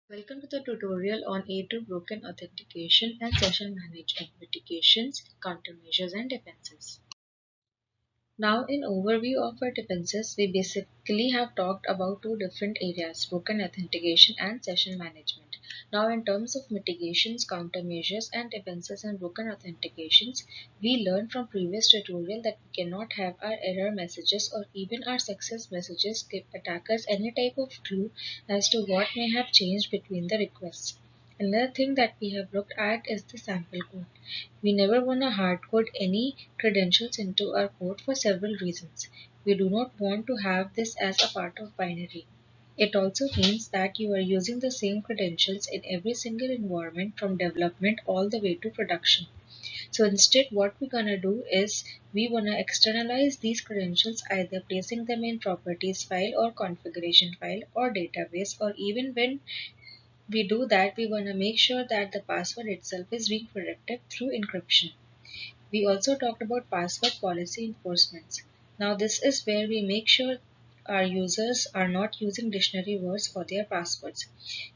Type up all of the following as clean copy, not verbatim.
Welcome to the tutorial on A2 broken authentication and session management, mitigations, countermeasures, and defenses. Now, in overview of our defenses, we basically have talked about two different areas, broken authentication and session management. Now, in terms of mitigations, countermeasures, and defenses and broken authentications, we learned from previous tutorial that we cannot have our error messages or even our success messages give attackers any type of clue as to what may have changed between the requests. Another thing that we have looked at is the sample code. We never want to hardcode any credentials into our code for several reasons. We do not want to have this as a part of binary. It also means that you are using the same credentials in every single environment from development all the way to production. So instead what we're gonna do is we wanna externalize these credentials, either placing them in properties file or configuration file or database, or even when we do that, we want to make sure that the password itself is being protected through encryption. We also talked about password policy enforcements. Now this is where we make sure our users are not using dictionary words for their passwords.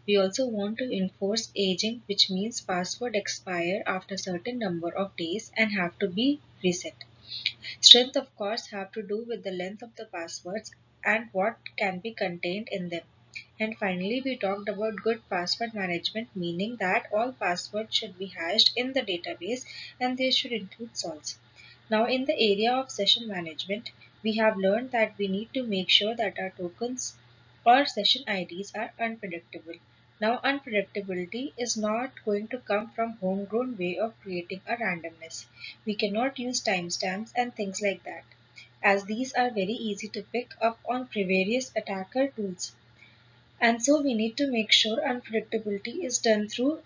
We also want to enforce aging, which means password expire after a certain number of days and have to be reset. Strength of course have to do with the length of the passwords and what can be contained in them. And finally, we talked about good password management, meaning that all passwords should be hashed in the database and they should include salts. Now, in the area of session management, we have learned that we need to make sure that our tokens or session IDs are unpredictable. Now, unpredictability is not going to come from homegrown way of creating a randomness. We cannot use timestamps and things like that, as these are very easy to pick up on previous attacker tools. And so we need to make sure unpredictability is done through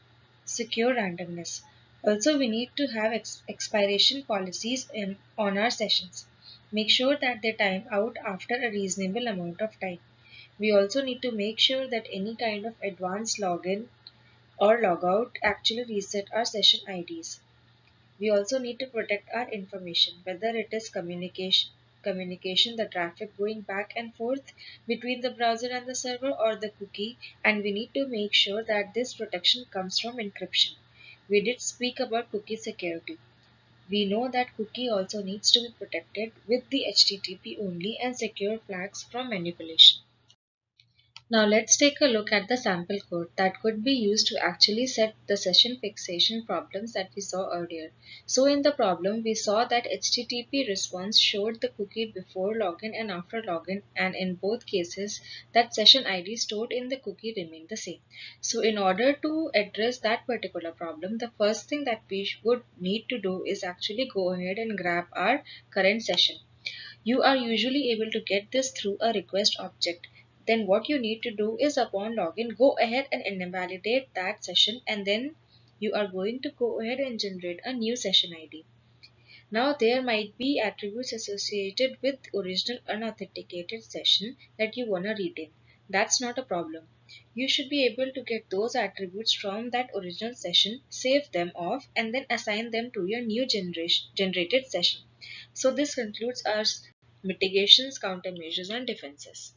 secure randomness. Also, we need to have expiration policies on our sessions. Make sure that they time out after a reasonable amount of time. We also need to make sure that any kind of advanced login or logout actually reset our session IDs. We also need to protect our information, whether it is communication, the traffic going back and forth between the browser and the server, or the cookie, and we need to make sure that this protection comes from encryption. We did speak about cookie security. We know that cookie also needs to be protected with the HTTP only and secure flags from manipulation. Now let's take a look at the sample code that could be used to actually set the session fixation problems that we saw earlier. So in the problem, we saw that HTTP response showed the cookie before login and after login, and in both cases, that session ID stored in the cookie remained the same. So in order to address that particular problem, the first thing that we would need to do is actually go ahead and grab our current session. You are usually able to get this through a request object. Then what you need to do is, upon login, go ahead and invalidate that session, and then you are going to go ahead and generate a new session ID. Now there might be attributes associated with original unauthenticated session that you want to retain. That's not a problem. You should be able to get those attributes from that original session, save them off, and then assign them to your new generated session. So this concludes our mitigations, countermeasures, and defenses.